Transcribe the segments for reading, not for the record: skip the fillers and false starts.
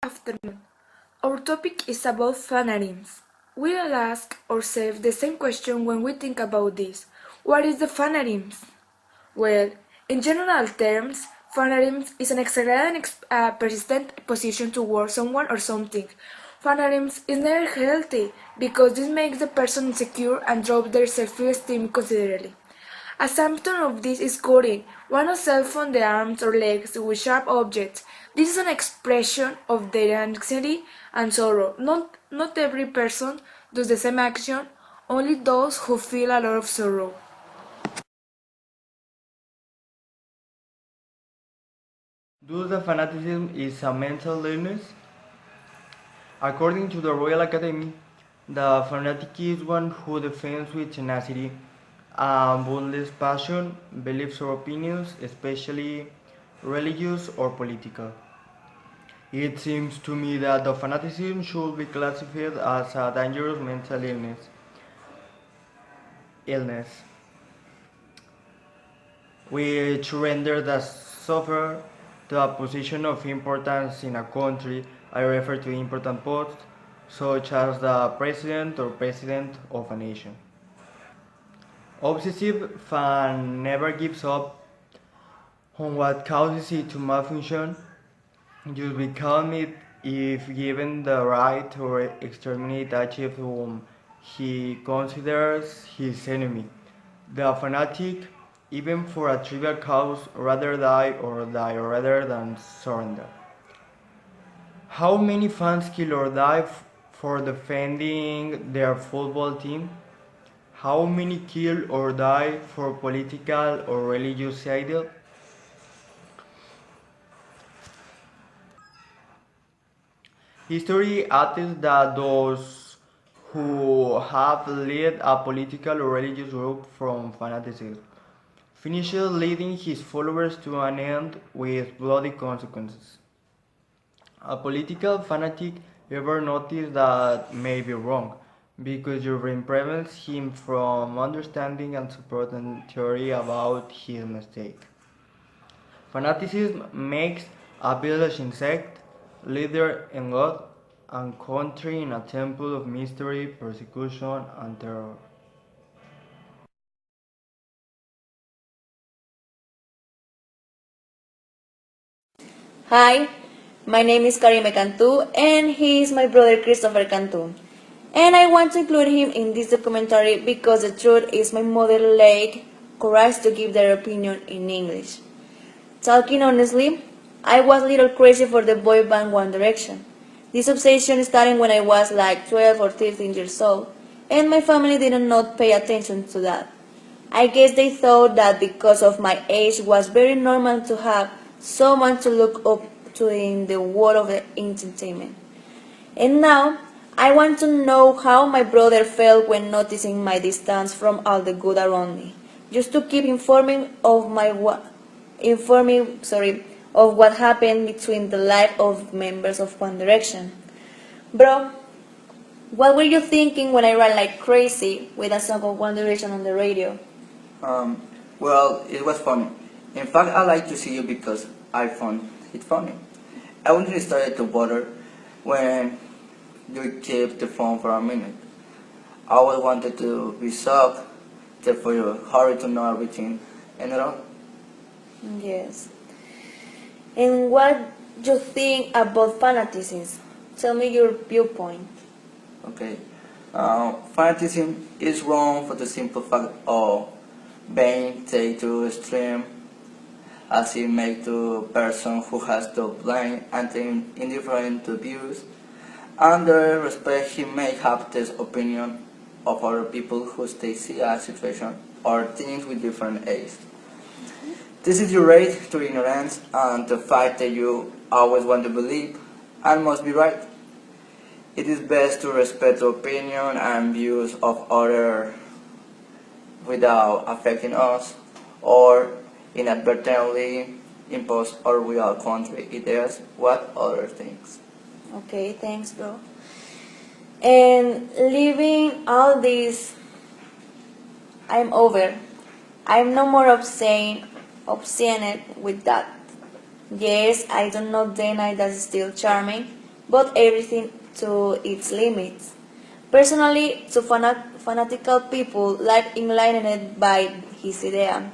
afternoon. Our topic is about fanatism. We'll ask ourselves the same question when we think about this. What is the fanatism? Well, in general terms, fanatism is an exaggerated and persistent position towards someone or something. Fanatism is never healthy because this makes the person insecure and drops their self-esteem considerably. A symptom of this is cutting oneself on the arms or legs with sharp objects. This is an expression of their anxiety and sorrow. Not every person does the same action, only those who feel a lot of sorrow. Thus, the fanaticism is a mental illness. According to the Royal Academy, the fanatic is one who defends with tenacity and boundless passion beliefs or opinions, especially religious or political. It seems to me that the fanaticism should be classified as a dangerous mental illness which render the sufferer to a position of importance in a country. I refer to important posts such as the president or president of a nation. Obsessive fan never gives up on what causes it to malfunction, just become it if given the right to exterminate a chief whom he considers his enemy. The fanatic, even for a trivial cause, rather die rather than surrender. How many fans kill or die for defending their football team? How many kill or die for political or religious ideal? History attests that those who have led a political or religious group from fanaticism finishes leading his followers to an end with bloody consequences. A political fanatic ever notice that may be wrong, because your brain prevents him from understanding and supporting theory about his mistake. Fanaticism makes a village insect, leader in God, and country in a temple of mystery, persecution, and terror. Hi, my name is Karime Cantu, and he is my brother Christopher Cantu. And I want to include him in this documentary because the truth is my mother lacked courage to give their opinion in English. Talking honestly, I was a little crazy for the boy band One Direction. This obsession started when I was like 12 or 13 years old, and my family did not pay attention to that. I guess they thought that because of my age was very normal to have someone to look up to in the world of the entertainment. And now, I want to know how my brother felt when noticing my distance from all the good around me, just to keep of what happened between the life of members of One Direction. Bro, what were you thinking when I ran like crazy with a song of One Direction on the radio? Um, well, it was funny. In fact, I like to see you because I found it funny. I only started to bother when you kept the phone for a minute. I always wanted to be shocked, therefore you hurry to know everything and it all. Yes. And what do you think about fanaticism? Tell me your viewpoint. Okay. Fanatism is wrong for the simple fact of being taken to extreme as it makes the person who has the blind and indifferent to views. Under respect, he may have this opinion of other people who stay see a situation or things with different aids. This is your right to ignorance and the fact that you always want to believe and must be right. It is best to respect the opinion and views of others without affecting us or inadvertently impose our real country ideas what others think. Okay, thanks, bro. And leaving all this, I'm over. I'm no more obsessed with that. Yes, I do not deny that it's still charming, but everything to its limits. Personally, to fanatical people, life enlightened by his idea,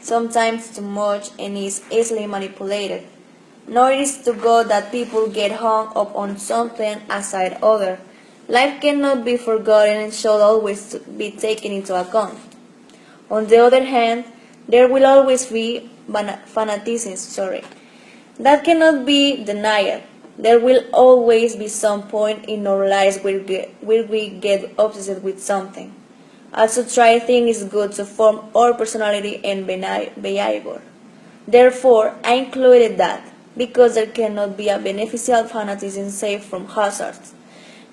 sometimes too much and is easily manipulated. Nor it is to go that people get hung up on something aside other. Life cannot be forgotten and should always be taken into account. On the other hand, there will always be fanaticism, that cannot be denied. There will always be some point in our lives where we get obsessed with something. Also, try things is good to form our personality and behavior. Therefore, I included that, because there cannot be a beneficial fanatism safe from hazards.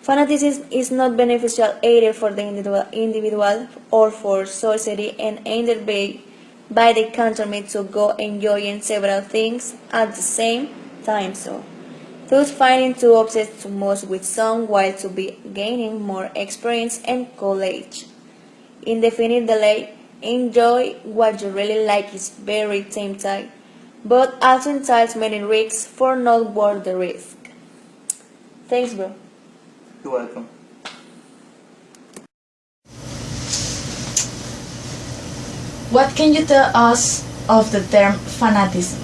Fanaticism is not beneficial either for the individual or for society, and either by the contrary to go enjoying several things at the same time. Thus finding too obsessed too much with some while to be gaining more experience and knowledge. Indefinitely enjoy what you really like is very tempting, but also entails many risks for not worth the risk. Thanks, bro. You're welcome. What can you tell us of the term fanatism?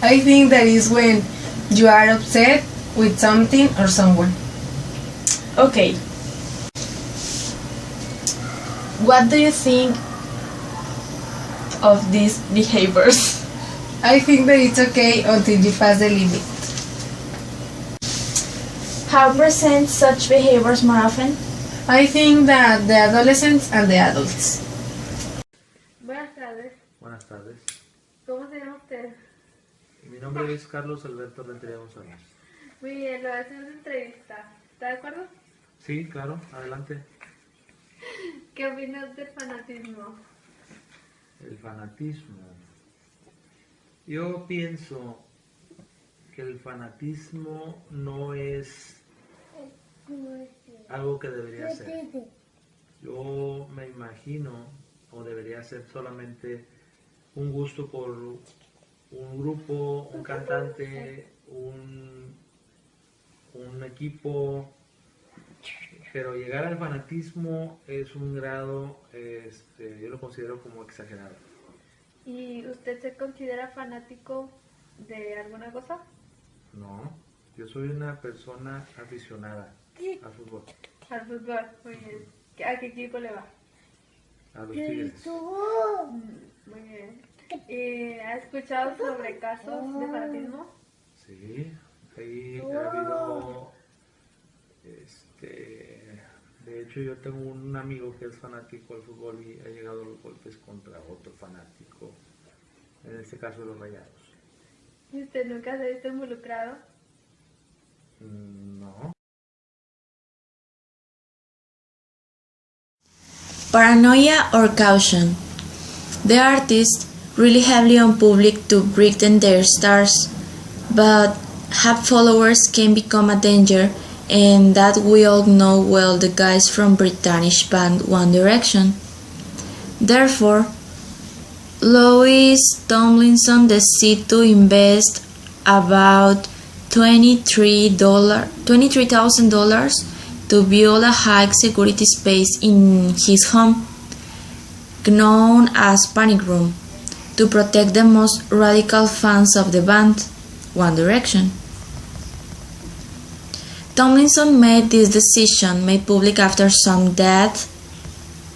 I think that is when you are upset with something or someone. Okay. What do you think of these behaviors? I think that it's okay until you pass the limit. How present such behaviors more often? I think that the adolescents and the adults. Buenas tardes. Buenas tardes. ¿Cómo se llama usted? Mi nombre es Carlos Alberto Rentería González. Muy bien, lo voy a hacer una entrevista. ¿Está de acuerdo? Sí, claro, adelante. ¿Qué opinas del fanatismo? El fanatismo. Yo pienso que el fanatismo no es algo que debería ser. Yo me imagino, o debería ser solamente un gusto por un grupo, un cantante, un equipo, pero llegar al fanatismo es un grado, yo lo considero como exagerado. ¿Y usted se considera fanático de alguna cosa? No, yo soy una persona aficionada al fútbol, Al fútbol, muy bien. ¿A qué equipo le va? a los Tigres. Muy bien. ¿Ha escuchado sobre casos de fanatismo? Sí, ahí ha habido, de hecho yo tengo un amigo que es fanático al fútbol y ha llegado a los golpes contra otro fanático, en este caso los Rayados. ¿Y usted nunca se ha visto involucrado? No. Paranoia or caution. The artists rely heavily on public to brighten their stars, but have followers can become a danger, and that we all know well the guys from British band One Direction. Therefore, Louis Tomlinson decided to invest about $23,000 to build a high security space in his home, known as Panic Room, to protect the most radical fans of the band, One Direction. Tomlinson made this decision made public after some death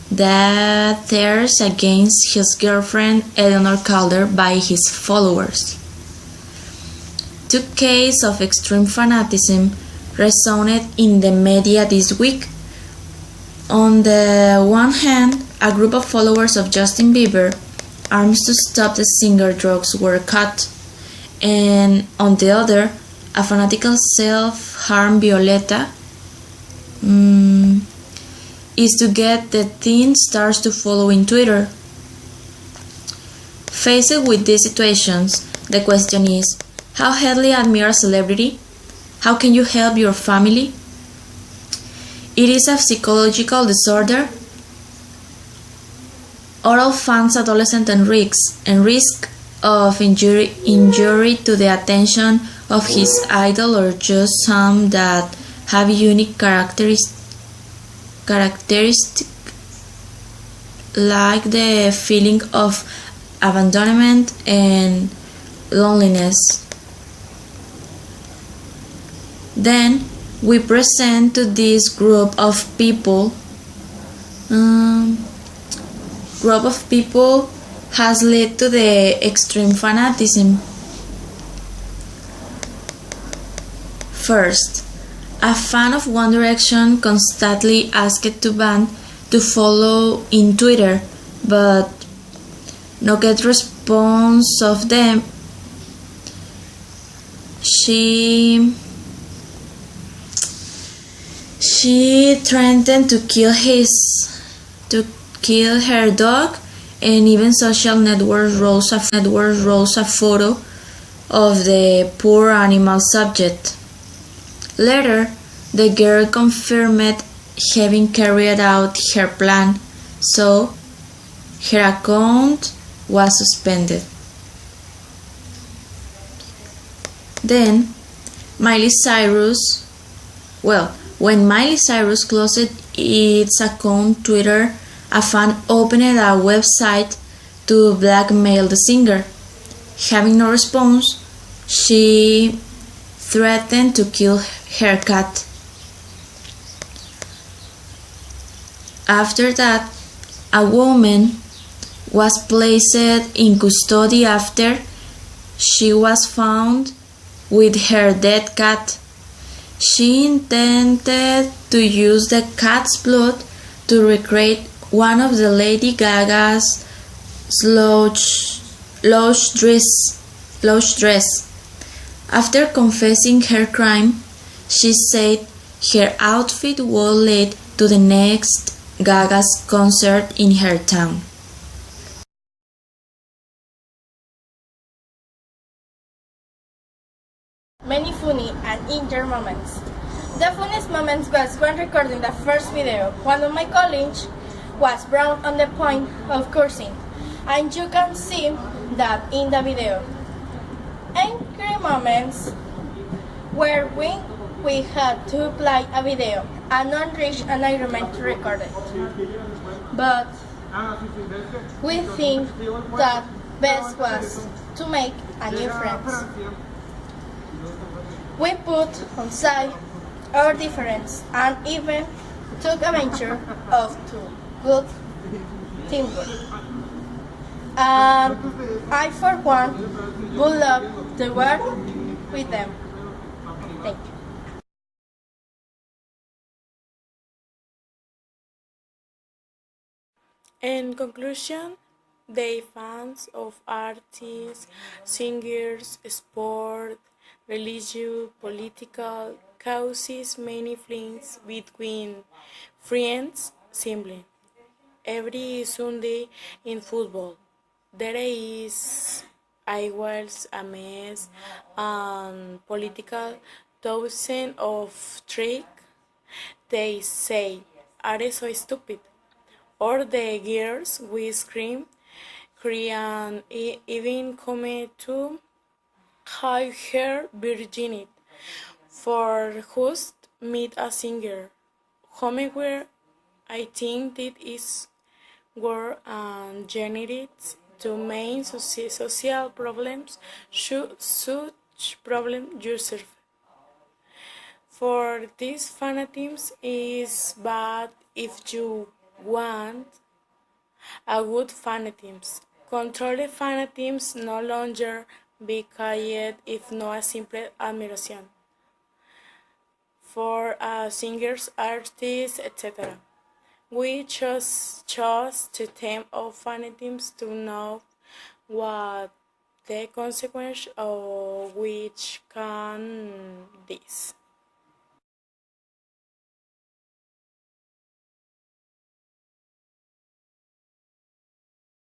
threats against his girlfriend Eleanor Calder by his followers. Two cases of extreme fanatism resonated in the media this week. On the one hand, a group of followers of Justin Bieber, armed to stop the singer drugs, were caught, and on the other, a fanatical self-harm Violeta is to get the teen stars to follow in Twitter. Faced with these situations, the question is, how heavily admire a celebrity? How can you help your family? It is a psychological disorder. All fans, adolescents, and risk of injury to the attention of his idol, or just some that have unique characteristics like the feeling of abandonment and loneliness. Then we present to this group of people has led to the extreme fanatism. First, a fan of One Direction constantly asked the band to follow in Twitter, but no get response of them. She threatened to kill her dog, and even social networks rose a photo of the poor animal subject. Later, the girl confirmed having carried out her plan, so her account was suspended. Then, when Miley Cyrus closed its account Twitter, a fan opened a website to blackmail the singer. Having no response, she threatened to kill her cat. After that, a woman was placed in custody after she was found with her dead cat. She intended to use the cat's blood to recreate one of the Lady Gaga's slush dress. After confessing her crime, she said her outfit would lead to the next Gaga's concert in her town. Many funny and injured moments. The funniest moment was when recording the first video. One of my colleagues was brought on the point of cursing, and you can see that in the video. Angry moments where we had to play a video and not reach an agreement to record it. But we think that best was to make a new friends. We put on side our difference and even took a venture of two good teamwork. And I, for one, would love to work with them. Thank you. In conclusion, they fans of artists, singers, sport, religious, political causes, many things between friends, simply. Every Sunday in football, there is always a mess and political thousand of trick. They say, are so stupid. Or the girls we scream, cry, even come to hide her virginity for just meet a singer. Homeware, I think that is where and generates two main social problems. Such problem yourself. For this fanatism is bad if you want a good fanatism. Control the fanatism no longer be quiet if no a simple admiration for singers, artists, etc. We chose the theme of fanatism to know what the consequence of which can this.